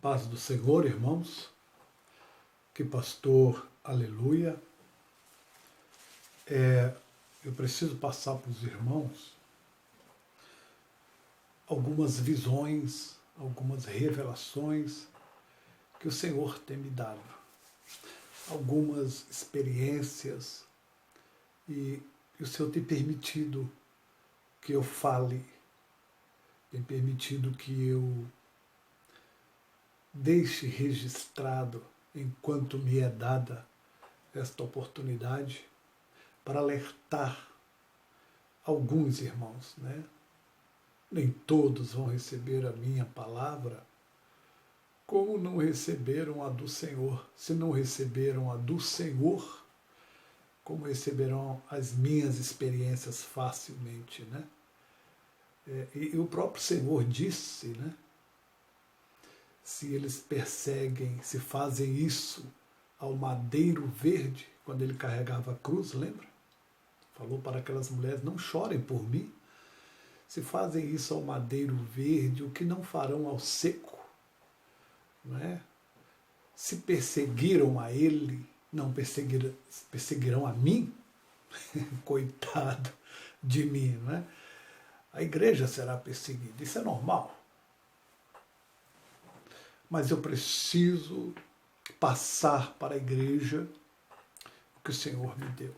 paz do Senhor, irmãos, que pastor, aleluia. Eu preciso passar para os irmãos algumas visões, algumas revelações que o Senhor tem me dado, algumas experiências e o Senhor tem permitido que eu fale, tem permitido que eu deixe registrado, enquanto me é dada esta oportunidade, para alertar alguns irmãos, né? Nem todos vão receber a minha palavra, como não receberam a do Senhor. Se não receberam a do Senhor, como receberão as minhas experiências facilmente, né? E o próprio Senhor disse, né? Se eles perseguem, se fazem isso ao madeiro verde, quando ele carregava a cruz, lembra? Falou para aquelas mulheres, não chorem por mim. Se fazem isso ao madeiro verde, o que não farão ao seco? Não é? Se perseguiram a ele, não perseguirão a mim? Coitado de mim, não é? A igreja será perseguida, isso é normal. Mas eu preciso passar para a igreja o que o Senhor me deu.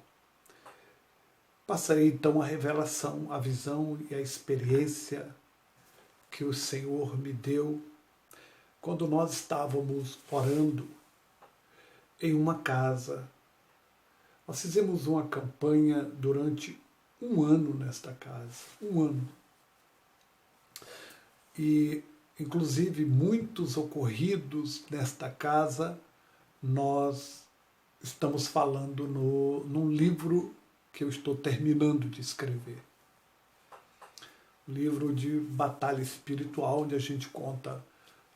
Passarei então a revelação, a visão e a experiência que o Senhor me deu quando nós estávamos orando em uma casa. Nós fizemos uma campanha durante um ano nesta casa, um ano. E, inclusive, muitos ocorridos nesta casa, nós estamos falando num livro que eu estou terminando de escrever. Um livro de batalha espiritual, onde a gente conta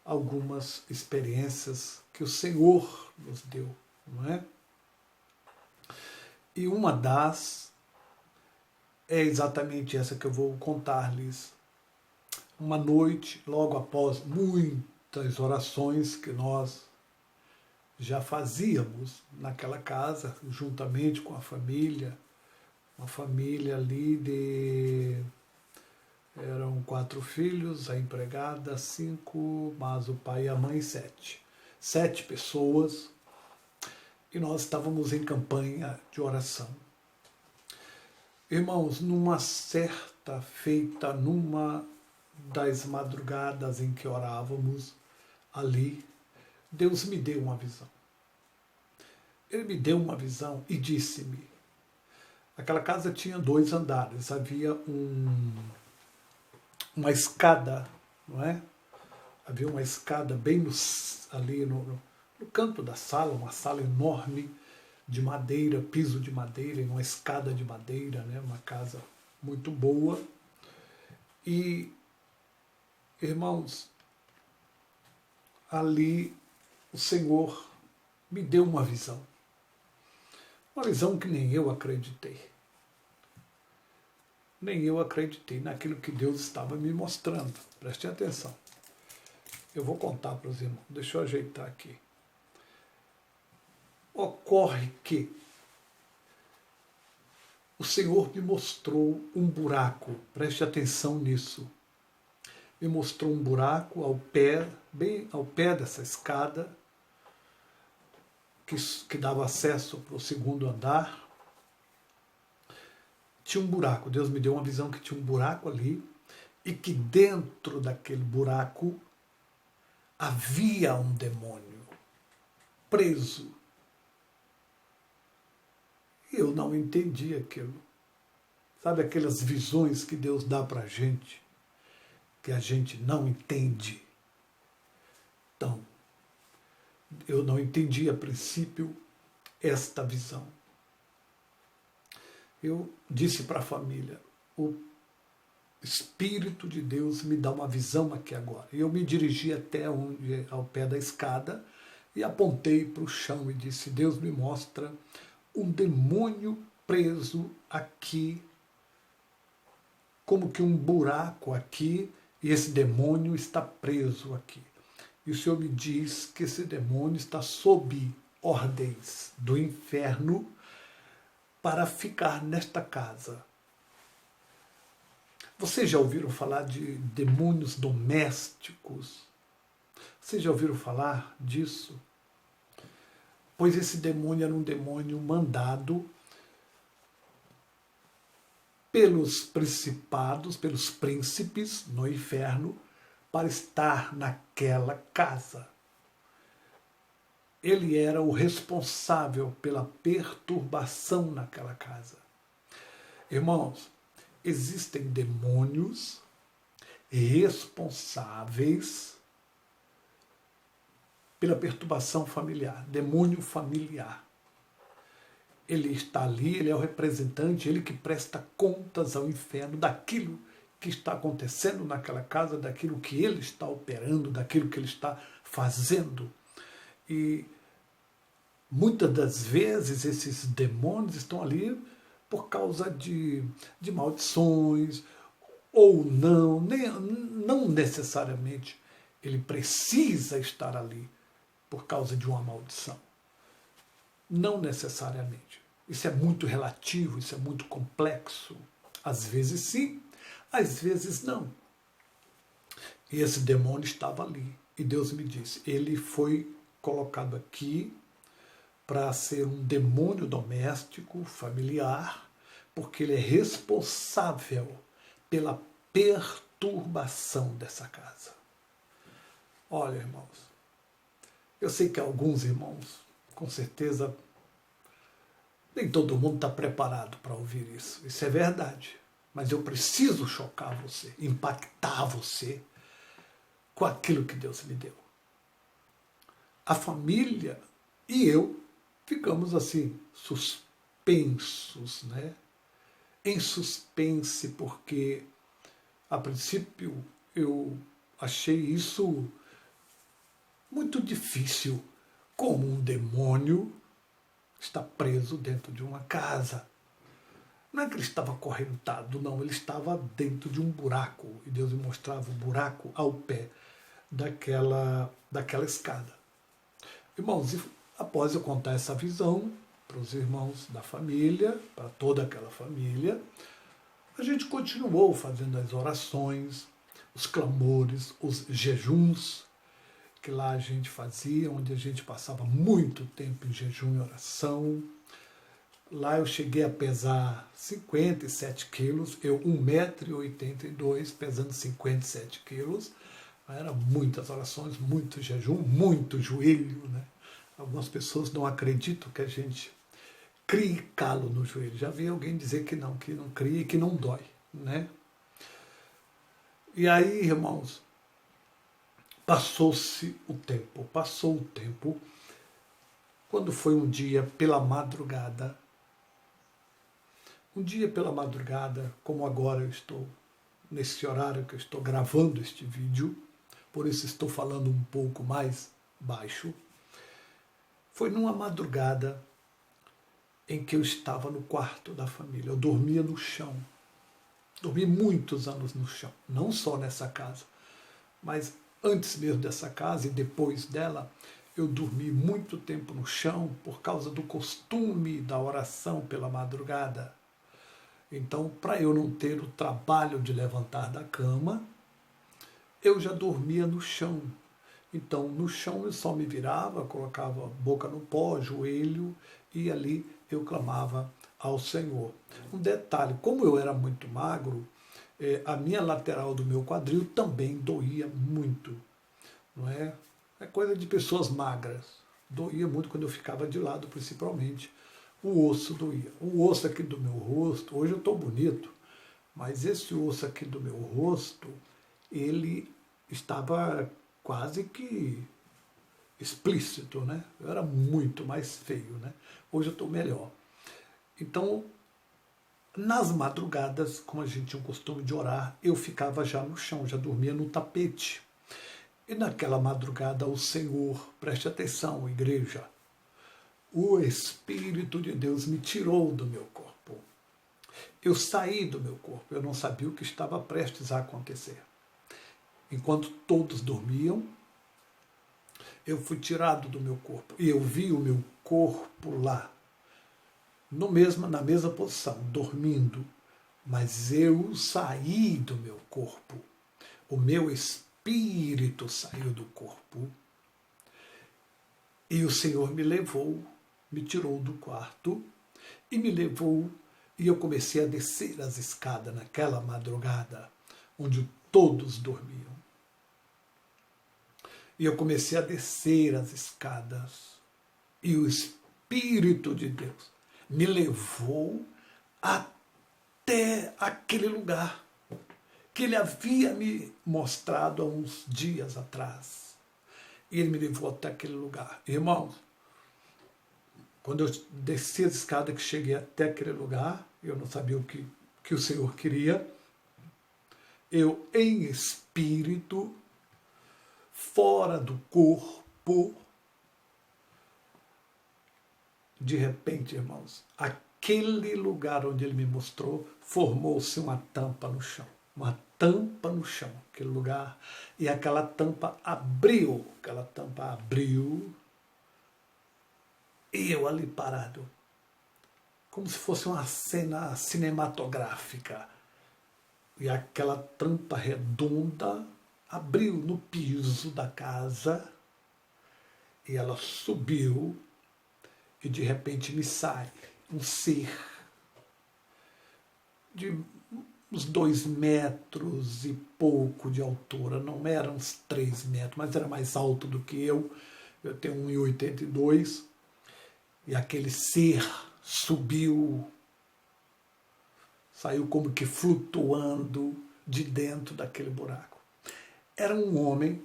algumas experiências que o Senhor nos deu, não é? E uma das é exatamente essa que eu vou contar-lhes. Uma noite, logo após muitas orações que nós já fazíamos naquela casa, juntamente com a família, uma família ali eram 4 filhos, a empregada 5, mas o pai e a mãe 7. 7 pessoas, e nós estávamos em campanha de oração. Irmãos, numa certa feita, numa das madrugadas em que orávamos ali, Deus me deu uma visão. Ele me deu uma visão e disse-me, aquela casa tinha 2 andares, havia uma escada, não é? Havia uma escada bem ali no canto da sala, uma sala enorme de madeira, piso de madeira, e uma escada de madeira, né? Uma casa muito boa. E, irmãos, ali o Senhor me deu uma visão que nem eu acreditei. Nem eu acreditei naquilo que Deus estava me mostrando. Prestem atenção. Eu vou contar para os irmãos. Deixa eu ajeitar aqui. Ocorre que o Senhor me mostrou um buraco. Preste atenção nisso. Me mostrou um buraco ao pé, bem ao pé dessa escada, que dava acesso para o 2º andar. Tinha um buraco, Deus me deu uma visão que tinha um buraco ali, e que dentro daquele buraco havia um demônio preso. E eu não entendi aquilo. Sabe aquelas visões que Deus dá para a gente, que a gente não entende? Então, eu não entendi a princípio esta visão. Eu disse para a família, o Espírito de Deus me dá uma visão aqui agora. E eu me dirigi até ao pé da escada e apontei para o chão e disse, Deus me mostra um demônio preso aqui, como que um buraco aqui, e esse demônio está preso aqui. E o Senhor me diz que esse demônio está sob ordens do inferno para ficar nesta casa. Vocês já ouviram falar de demônios domésticos? Vocês já ouviram falar disso? Pois esse demônio era um demônio mandado pelos principados, pelos príncipes no inferno, para estar naquela casa. Ele era o responsável pela perturbação naquela casa. Irmãos, existem demônios responsáveis pela perturbação familiar, demônio familiar. Ele está ali, ele é o representante, ele que presta contas ao inferno daquilo que está acontecendo naquela casa, daquilo que ele está operando, daquilo que ele está fazendo. E muitas das vezes esses demônios estão ali por causa de maldições, ou não necessariamente ele precisa estar ali por causa de uma maldição. Não necessariamente. Isso é muito relativo, isso é muito complexo. Às vezes sim, às vezes não. E esse demônio estava ali. E Deus me disse, ele foi colocado aqui para ser um demônio doméstico, familiar, porque ele é responsável pela perturbação dessa casa. Olha, irmãos, eu sei que alguns irmãos, com certeza, nem todo mundo está preparado para ouvir isso. Isso é verdade. Mas eu preciso chocar você, impactar você com aquilo que Deus me deu. A família e eu ficamos assim, suspensos, né? Em suspense, porque a princípio eu achei isso muito difícil, como um demônio está preso dentro de uma casa. Não é que ele estava acorrentado, não, ele estava dentro de um buraco, e Deus me mostrava o buraco ao pé daquela escada. Irmãos, após eu contar essa visão para os irmãos da família, para toda aquela família, a gente continuou fazendo as orações, os clamores, os jejuns, que lá a gente fazia, onde a gente passava muito tempo em jejum e oração. Lá eu cheguei a pesar 57 quilos, eu 1,82 m, pesando 57 quilos. Eram muitas orações, muito jejum, muito joelho, né? Algumas pessoas não acreditam que a gente crie calo no joelho. Já vi alguém dizer que não cria e que não dói, né? E aí, irmãos, passou o tempo, quando foi um dia pela madrugada, como agora eu estou, nesse horário que eu estou gravando este vídeo, por isso estou falando um pouco mais baixo, foi numa madrugada em que eu estava no quarto da família, eu dormia no chão, dormi muitos anos no chão, não só nessa casa, mas antes mesmo dessa casa e depois dela, eu dormi muito tempo no chão por causa do costume da oração pela madrugada. Então, para eu não ter o trabalho de levantar da cama, eu já dormia no chão. Então, no chão eu só me virava, colocava a boca no pó, joelho, e ali eu clamava ao Senhor. Um detalhe, como eu era muito magro, a minha lateral do meu quadril também doía muito. Não é? É coisa de pessoas magras. Doía muito quando eu ficava de lado, principalmente. O osso doía. O osso aqui do meu rosto, hoje eu estou bonito, mas esse osso aqui do meu rosto, ele estava quase que explícito, né? Eu era muito mais feio, né? Hoje eu estou melhor. Então, nas madrugadas, como a gente tinha o costume de orar, eu ficava já no chão, já dormia no tapete. E naquela madrugada o Senhor, preste atenção, igreja, o Espírito de Deus me tirou do meu corpo. Eu saí do meu corpo, eu não sabia o que estava prestes a acontecer. Enquanto todos dormiam, eu fui tirado do meu corpo e eu vi o meu corpo lá, na mesma posição, dormindo, mas eu saí do meu corpo, o meu espírito saiu do corpo e o Senhor me levou, me tirou do quarto e me levou e eu comecei a descer as escadas naquela madrugada onde todos dormiam. E eu comecei a descer as escadas e o Espírito de Deus me levou até aquele lugar que ele havia me mostrado há uns dias atrás. E ele me levou até aquele lugar. Irmãos, quando eu desci as escadas, que cheguei até aquele lugar, eu não sabia o que o Senhor queria. Eu, em espírito, fora do corpo, de repente, irmãos, aquele lugar onde ele me mostrou, formou-se uma tampa no chão. Uma tampa no chão, aquele lugar. E aquela tampa abriu. E eu ali parado. Como se fosse uma cena cinematográfica. E aquela tampa redonda abriu no piso da casa. E ela subiu. E de repente me sai um ser de uns 2 metros e pouco de altura. Não era uns 3 metros, mas era mais alto do que eu. Eu tenho 1,82. E aquele ser subiu, saiu como que flutuando de dentro daquele buraco. Era um homem,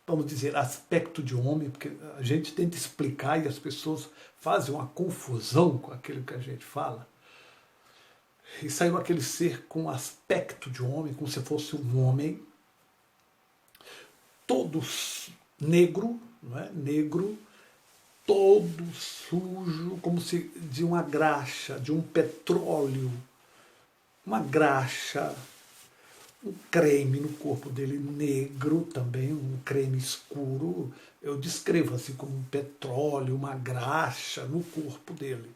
vamos dizer, aspecto de homem, porque a gente tenta explicar e as pessoas fazem uma confusão com aquilo que a gente fala. E saiu aquele ser com aspecto de homem, como se fosse um homem, todo negro, não é? Negro, todo sujo, como se de uma graxa, de um petróleo, uma graxa, um creme no corpo dele, negro também, um creme escuro. Eu descrevo assim como um petróleo, uma graxa no corpo dele.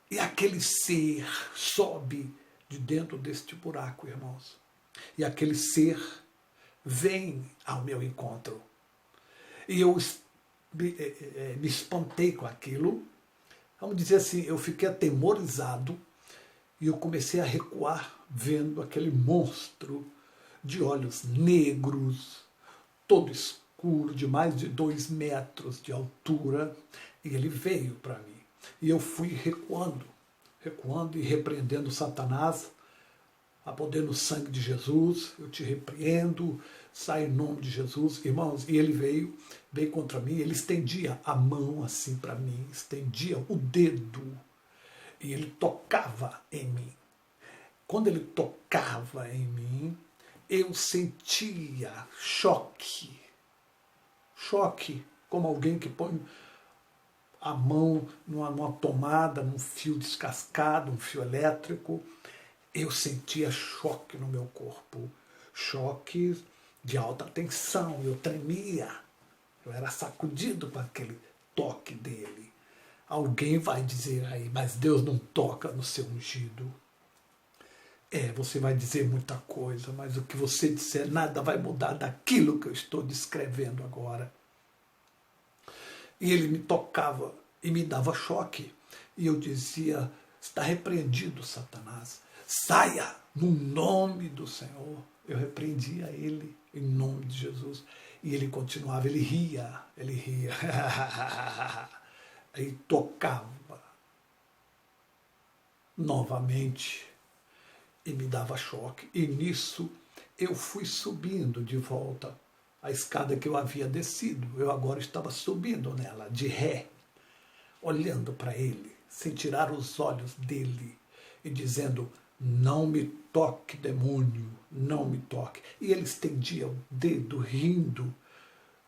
E aquele ser sobe de dentro deste buraco, irmãos. E aquele ser vem ao meu encontro. E eu me espantei com aquilo. Vamos dizer assim, eu fiquei atemorizado e eu comecei a recuar vendo aquele monstro de olhos negros, todo escuro, de mais de 2 metros de altura, e ele veio para mim. E eu fui recuando e repreendendo Satanás, a poder no sangue de Jesus, eu te repreendo, sai em nome de Jesus, irmãos. E ele veio contra mim, ele estendia a mão assim para mim, estendia o dedo, e ele tocava em mim. Quando ele tocava em mim, eu sentia choque, como alguém que põe a mão numa tomada, num fio descascado, um fio elétrico. Eu sentia choque no meu corpo, choque de alta tensão, eu tremia, eu era sacudido com aquele toque dele. Alguém vai dizer aí, mas Deus não toca no seu ungido. Você vai dizer muita coisa, mas o que você disser nada vai mudar daquilo que eu estou descrevendo agora. E ele me tocava e me dava choque. E eu dizia, está repreendido, Satanás. Saia no nome do Senhor. Eu repreendia ele em nome de Jesus. E ele continuava, ele ria. Aí tocava novamente e me dava choque. E nisso eu fui subindo de volta a escada que eu havia descido. Eu agora estava subindo nela, de ré, olhando para ele, sem tirar os olhos dele e dizendo, não me toque, demônio, não me toque. E ele estendia o dedo, rindo,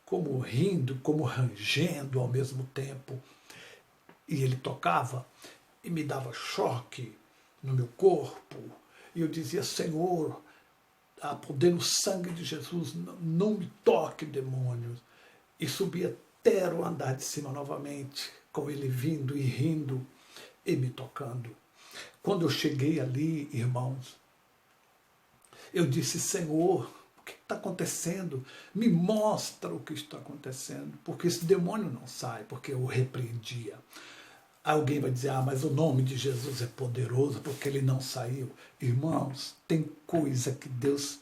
como rangendo ao mesmo tempo. E ele tocava e me dava choque no meu corpo. E eu dizia, Senhor, a poder no sangue de Jesus, não me toque, demônios. e subi até o andar de cima novamente, com ele vindo e rindo e me tocando. Quando eu cheguei ali, irmãos, eu disse: Senhor, o que está acontecendo? Me mostra o que está acontecendo, porque esse demônio não sai, porque eu o repreendia. Alguém vai dizer: mas o nome de Jesus é poderoso porque ele não saiu. Irmãos, tem coisa que Deus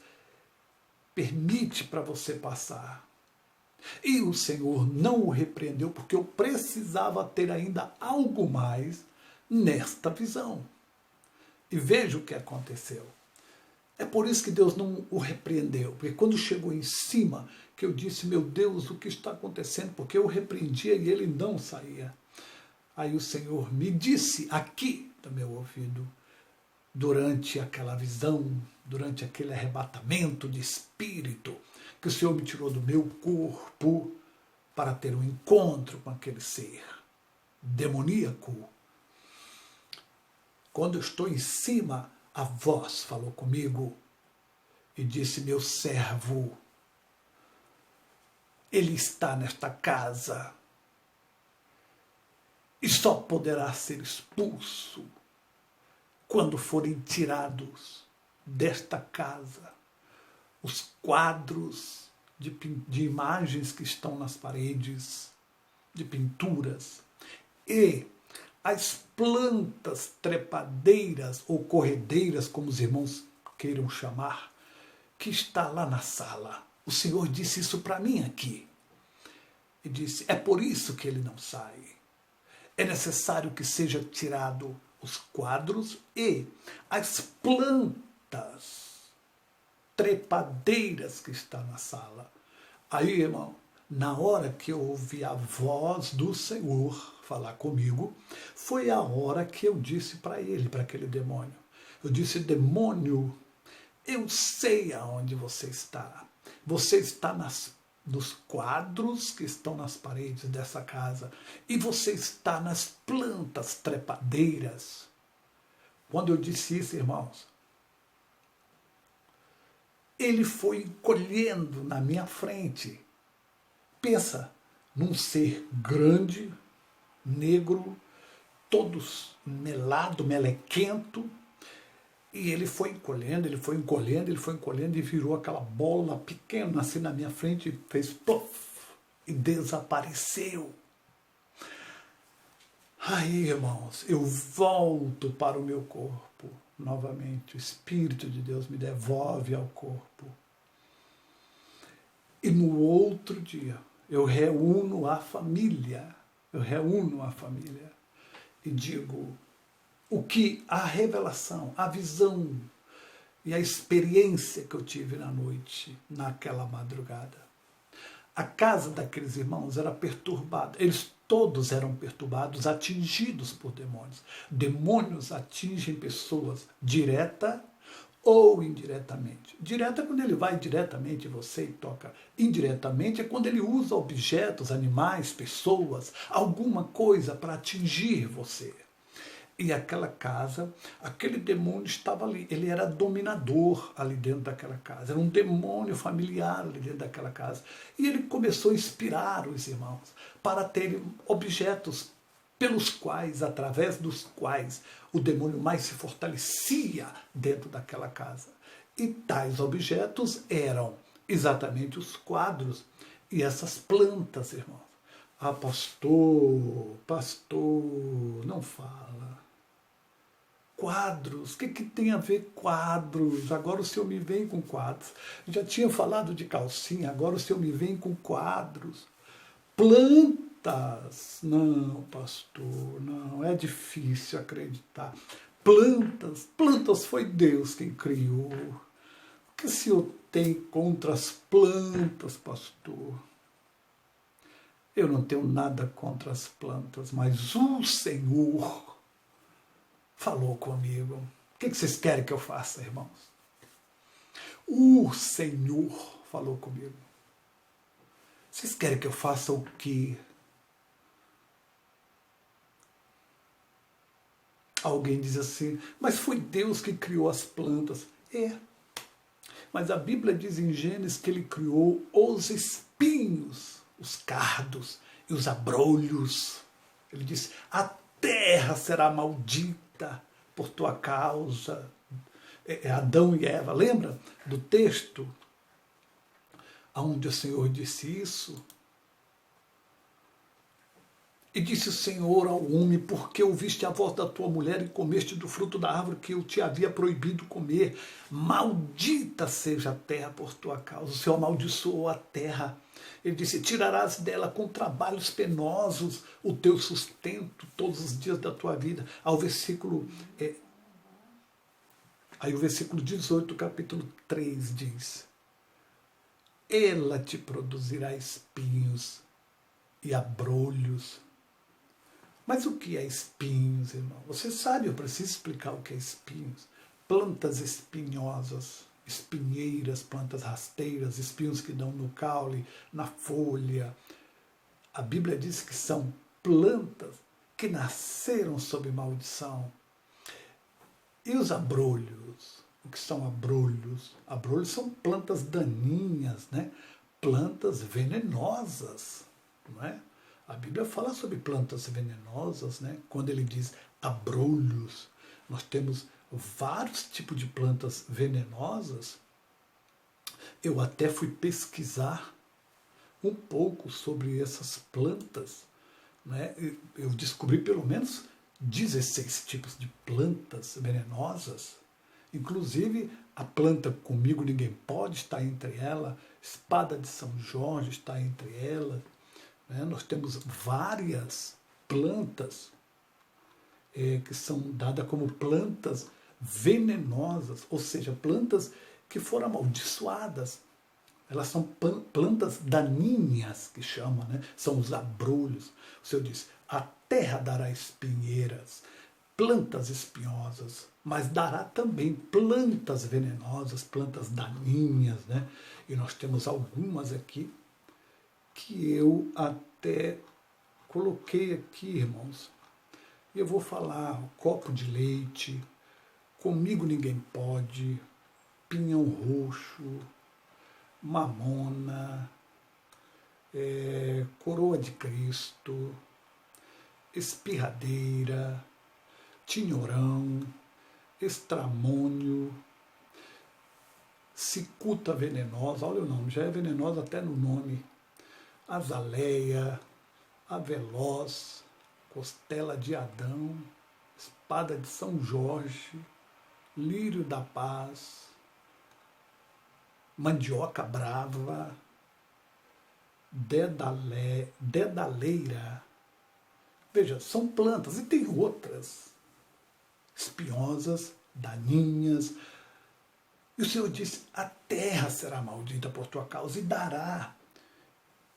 permite para você passar. E o Senhor não o repreendeu porque eu precisava ter ainda algo mais nesta visão. E veja o que aconteceu. É por isso que Deus não o repreendeu, porque quando chegou em cima, que eu disse: meu Deus, o que está acontecendo? Porque eu repreendia e ele não saía. Aí o Senhor me disse aqui no meu ouvido, durante aquela visão, durante aquele arrebatamento de espírito, que o Senhor me tirou do meu corpo para ter um encontro com aquele ser demoníaco. Quando eu estou em cima, a voz falou comigo e disse: meu servo, ele está nesta casa e só poderá ser expulso quando forem tirados desta casa os quadros de imagens que estão nas paredes, de pinturas, e as plantas trepadeiras ou corredeiras, como os irmãos queiram chamar, que está lá na sala. O Senhor disse isso para mim aqui. E disse: é por isso que ele não sai. É necessário que seja tirado os quadros e as plantas trepadeiras que estão na sala. Aí, irmão, na hora que eu ouvi a voz do Senhor falar comigo, foi a hora que eu disse para ele, para aquele demônio. Eu disse: demônio, eu sei aonde você está. Você está nos quadros que estão nas paredes dessa casa. E você está nas plantas trepadeiras. Quando eu disse isso, irmãos, ele foi encolhendo na minha frente. Pensa num ser grande, negro, todo melado, melequento, e ele foi encolhendo, ele foi encolhendo, ele foi encolhendo e virou aquela bola pequena assim na minha frente e fez puff e desapareceu. Aí, irmãos, eu volto para o meu corpo novamente. O Espírito de Deus me devolve ao corpo. E no outro dia, eu reúno a família. E digo o que a revelação, a visão e a experiência que eu tive na noite, naquela madrugada. A casa daqueles irmãos era perturbada. Eles todos eram perturbados, atingidos por demônios. Demônios atingem pessoas direta ou indiretamente. Direta é quando ele vai diretamente em você e toca. Indiretamente é quando ele usa objetos, animais, pessoas, alguma coisa para atingir você. E aquela casa, aquele demônio estava ali. Ele era dominador ali dentro daquela casa. Era um demônio familiar ali dentro daquela casa. E ele começou a inspirar os irmãos para terem objetos pelos quais, através dos quais, o demônio mais se fortalecia dentro daquela casa. E tais objetos eram exatamente os quadros e essas plantas, irmãos. Ah, pastor, não fala. Quadros, o que tem a ver quadros? Agora o senhor me vem com quadros. Já tinha falado de calcinha, agora o senhor me vem com quadros. Plantas, não, pastor, não, é difícil acreditar. Plantas foi Deus quem criou. O que o senhor tem contra as plantas, pastor? Eu não tenho nada contra as plantas, mas o Senhor falou comigo. O que vocês querem que eu faça, irmãos? O Senhor falou comigo. Vocês querem que eu faça o quê? Alguém diz assim: mas foi Deus que criou as plantas. É. Mas a Bíblia diz em Gênesis que ele criou os espinhos os cardos e os abrolhos. Ele disse, a terra será maldita por tua causa. Adão e Eva, lembra do texto onde o Senhor disse isso? E disse o Senhor ao homem, porque ouviste a voz da tua mulher e comeste do fruto da árvore que eu te havia proibido comer, maldita seja a terra por tua causa. O Senhor amaldiçoou a terra. Ele disse, tirarás dela com trabalhos penosos o teu sustento todos os dias da tua vida. Aí o versículo 18 do capítulo 3 diz, ela te produzirá espinhos e abrolhos. Mas o que é espinhos, irmão? Você sabe, eu preciso explicar o que é espinhos. Plantas espinhosas, espinheiras, plantas rasteiras, espinhos que dão no caule, na folha. A Bíblia diz que são plantas que nasceram sob maldição. E os abrolhos? O que são abrolhos? Abrolhos são plantas daninhas, né? Plantas venenosas, não é? A Bíblia fala sobre plantas venenosas, né? Quando ele diz abrolhos, nós temos vários tipos de plantas venenosas. Eu até fui pesquisar um pouco sobre essas plantas, né? Eu descobri pelo menos 16 tipos de plantas venenosas. Inclusive, a planta Comigo Ninguém Pode está entre elas, Espada de São Jorge está entre elas. Nós temos várias plantas que são dadas como plantas venenosas, ou seja, plantas que foram amaldiçoadas. Elas são plantas daninhas, que chamam, né? São os abrolhos. O Senhor diz, a terra dará espinheiras, plantas espinhosas, mas dará também plantas venenosas, plantas daninhas, né? E nós temos algumas aqui que eu até coloquei aqui, irmãos. E eu vou falar copo de leite, Comigo Ninguém Pode, pinhão roxo, mamona, coroa de Cristo, espirradeira, tinhorão, estramônio, cicuta venenosa, olha o nome, já é venenosa até no nome, azaleia, aveloz, costela de Adão, espada de São Jorge, lírio da paz, mandioca brava, dedaleira. Veja, são plantas e tem outras espinhosas, daninhas. E o Senhor disse, a terra será maldita por tua causa e dará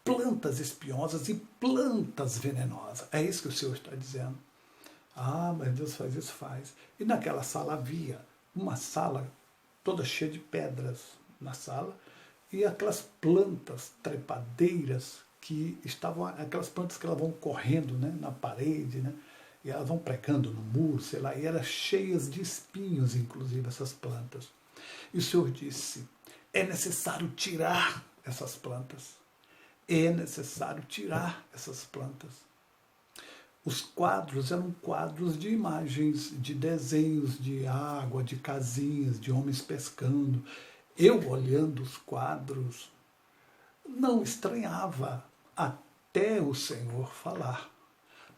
plantas espinhosas e plantas venenosas. É isso que o Senhor está dizendo. Ah, mas Deus faz isso, faz. E naquela sala havia uma sala toda cheia de pedras na sala e aquelas plantas trepadeiras que estavam, aquelas plantas que elas vão correndo, né, na parede, né, e elas vão pregando no muro, sei lá, e eram cheias de espinhos, inclusive, essas plantas. E o Senhor disse, é necessário tirar essas plantas. É necessário tirar essas plantas. Os quadros eram quadros de imagens, de desenhos de água, de casinhas, de homens pescando. Eu, olhando os quadros, não estranhava até o Senhor falar,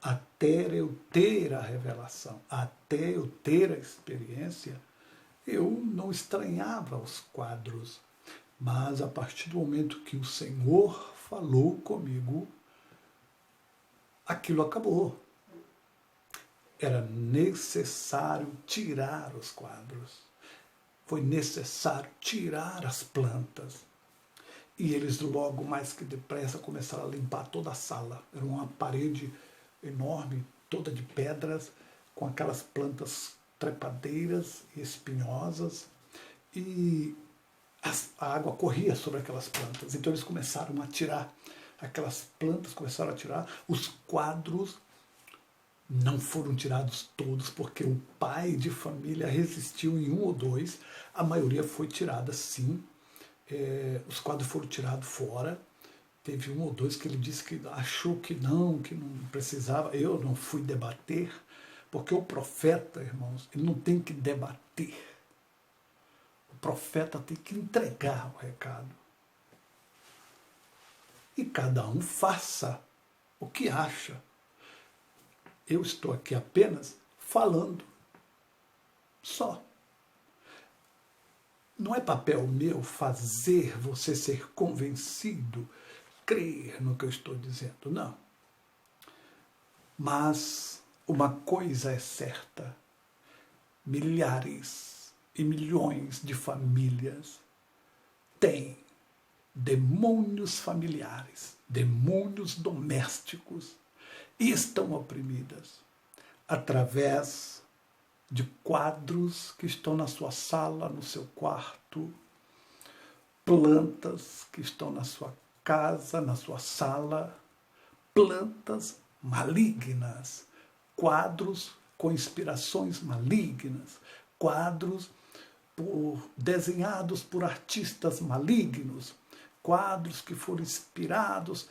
até eu ter a revelação, até eu ter a experiência, eu não estranhava os quadros. Mas a partir do momento que o Senhor falou comigo, aquilo acabou. Era necessário tirar os quadros. Foi necessário tirar as plantas. E eles logo, mais que depressa, começaram a limpar toda a sala. Era uma parede enorme, toda de pedras, com aquelas plantas trepadeiras e espinhosas. E a água corria sobre aquelas plantas. Então eles começaram a tirar aquelas plantas, começaram a tirar. Os quadros não foram tirados todos, porque o pai de família resistiu em um ou dois. A maioria foi tirada, sim. Os quadros foram tirados fora, Teve um ou dois que ele disse que achou que não precisava. Eu não fui debater, porque o profeta, irmãos, ele não tem que debater. O profeta tem que entregar o recado. E cada um faça o que acha. Eu estou aqui apenas falando. Só. Não é papel meu fazer você ser convencido, crer no que eu estou dizendo, não. Mas uma coisa é certa: milhares e milhões de famílias têm demônios familiares, demônios domésticos, e estão oprimidas através de quadros que estão na sua sala, no seu quarto, plantas que estão na sua casa, na sua sala, plantas malignas, quadros com inspirações malignas, quadros desenhados por artistas malignos, quadros que foram inspirados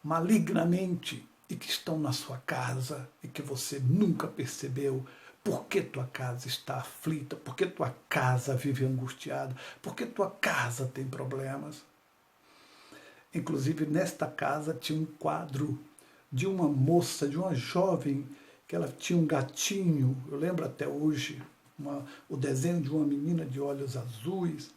malignamente e que estão na sua casa e que você nunca percebeu. Por que tua casa está aflita? Por que tua casa vive angustiada? Por que tua casa tem problemas? Inclusive, nesta casa tinha um quadro de uma moça, de uma jovem, que ela tinha um gatinho, eu lembro até hoje, o desenho de uma menina de olhos azuis,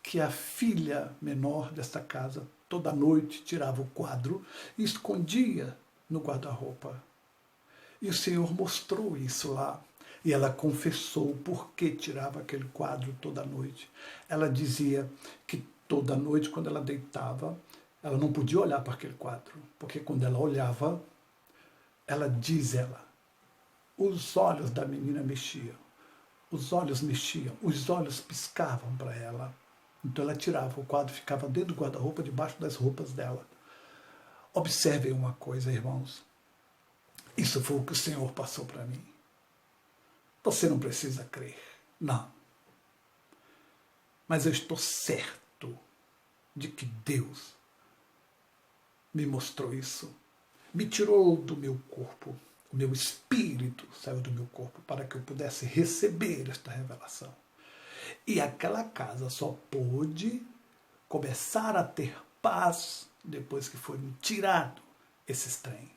que a filha menor desta casa, toda noite, tirava o quadro e escondia no guarda-roupa. E o Senhor mostrou isso lá. E ela confessou por que tirava aquele quadro toda noite. Ela dizia que toda noite, quando ela deitava, ela não podia olhar para aquele quadro, porque quando ela olhava, os olhos da menina mexiam, os olhos piscavam para ela. Então ela tirava o quadro, ficava dentro do guarda-roupa, debaixo das roupas dela. Observem uma coisa, irmãos. Isso foi o que o Senhor passou para mim. Você não precisa crer, não. Mas eu estou certo de que Deus me mostrou isso. Me tirou do meu corpo. O meu espírito saiu do meu corpo para que eu pudesse receber esta revelação. E aquela casa só pôde começar a ter paz depois que foi tirado esses trem.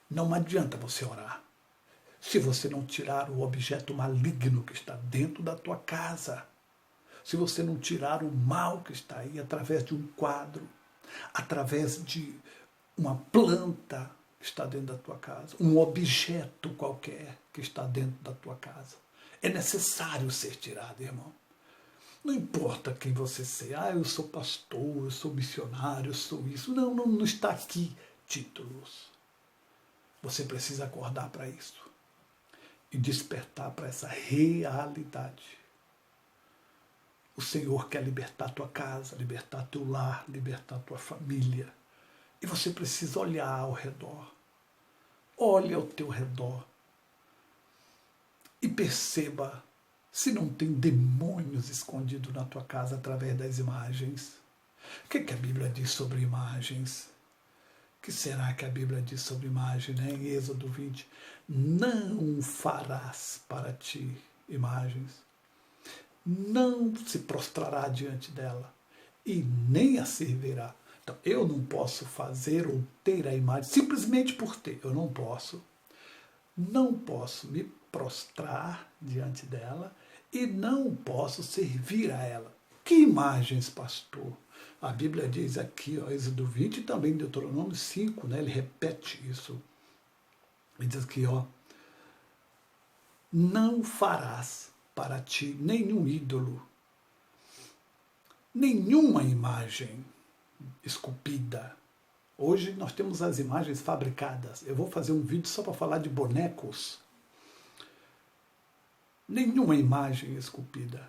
Não adianta você orar se você não tirar o objeto maligno que está dentro da tua casa. Se você não tirar o mal que está aí através de um quadro, através de uma planta que está dentro da tua casa, um objeto qualquer que está dentro da tua casa. É necessário ser tirado, irmão. Não importa quem você seja. Eu sou pastor, eu sou missionário, eu sou isso. Não está aqui títulos. Você precisa acordar para isso e despertar para essa realidade. O Senhor quer libertar a tua casa, libertar teu lar, libertar a tua família. E você precisa olhar ao redor. Olhe ao teu redor e perceba se não tem demônios escondidos na tua casa através das imagens. O que a Bíblia diz sobre imagens? O que será que a Bíblia diz sobre imagem, né? Em Êxodo 20, não farás para ti imagens, não se prostrará diante dela e nem a servirá. Então, eu não posso fazer ou ter a imagem simplesmente por ter. Eu não posso me prostrar diante dela e não posso servir a ela. Que imagens, pastor? A Bíblia diz aqui, ó, Êxodo 20 e também Deuteronômio 5, né, ele repete isso. Ele diz aqui, ó, não farás para ti nenhum ídolo, nenhuma imagem esculpida. Hoje nós temos as imagens fabricadas. Eu vou fazer um vídeo só para falar de bonecos. Nenhuma imagem esculpida.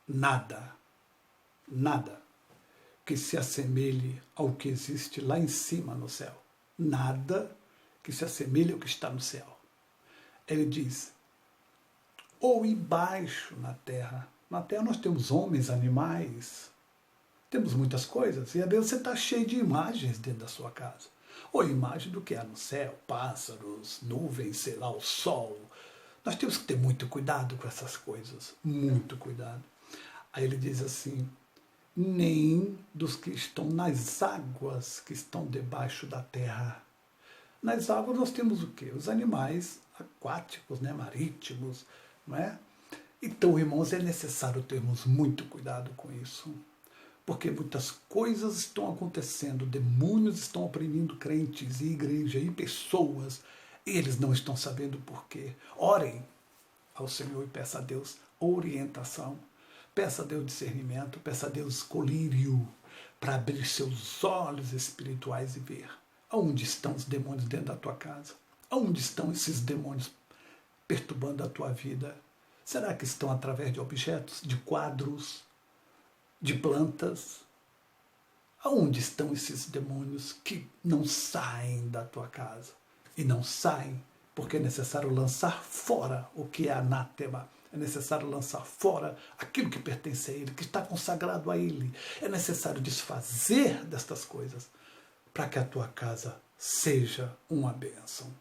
Nada que se assemelhe ao que existe lá em cima no céu. Nada que se assemelhe ao que está no céu. Ele diz, ou embaixo na terra. Na terra nós temos homens, animais, Temos muitas coisas, e às vezes você está cheio de imagens dentro da sua casa. Ou imagem do que há no céu, pássaros, nuvens, sei lá, o sol. Nós temos que ter muito cuidado com essas coisas, muito cuidado. Aí ele diz assim, nem dos que estão nas águas que estão debaixo da terra. Nas águas nós temos o quê? Os animais aquáticos, né, marítimos, não é? Então, irmãos, é necessário termos muito cuidado com isso, porque muitas coisas estão acontecendo, demônios estão oprimindo crentes e igreja e pessoas, e eles não estão sabendo por quê. Orem ao Senhor e peça a Deus orientação, peça a Deus discernimento, peça a Deus colírio para abrir seus olhos espirituais e ver aonde estão os demônios dentro da tua casa, aonde estão esses demônios perturbando a tua vida. Será que estão através de objetos, de quadros, de plantas? Aonde estão esses demônios que não saem da tua casa? E não saem porque é necessário lançar fora o que é anátema. É necessário lançar fora aquilo que pertence a Ele, que está consagrado a Ele. É necessário desfazer destas coisas para que a tua casa seja uma bênção.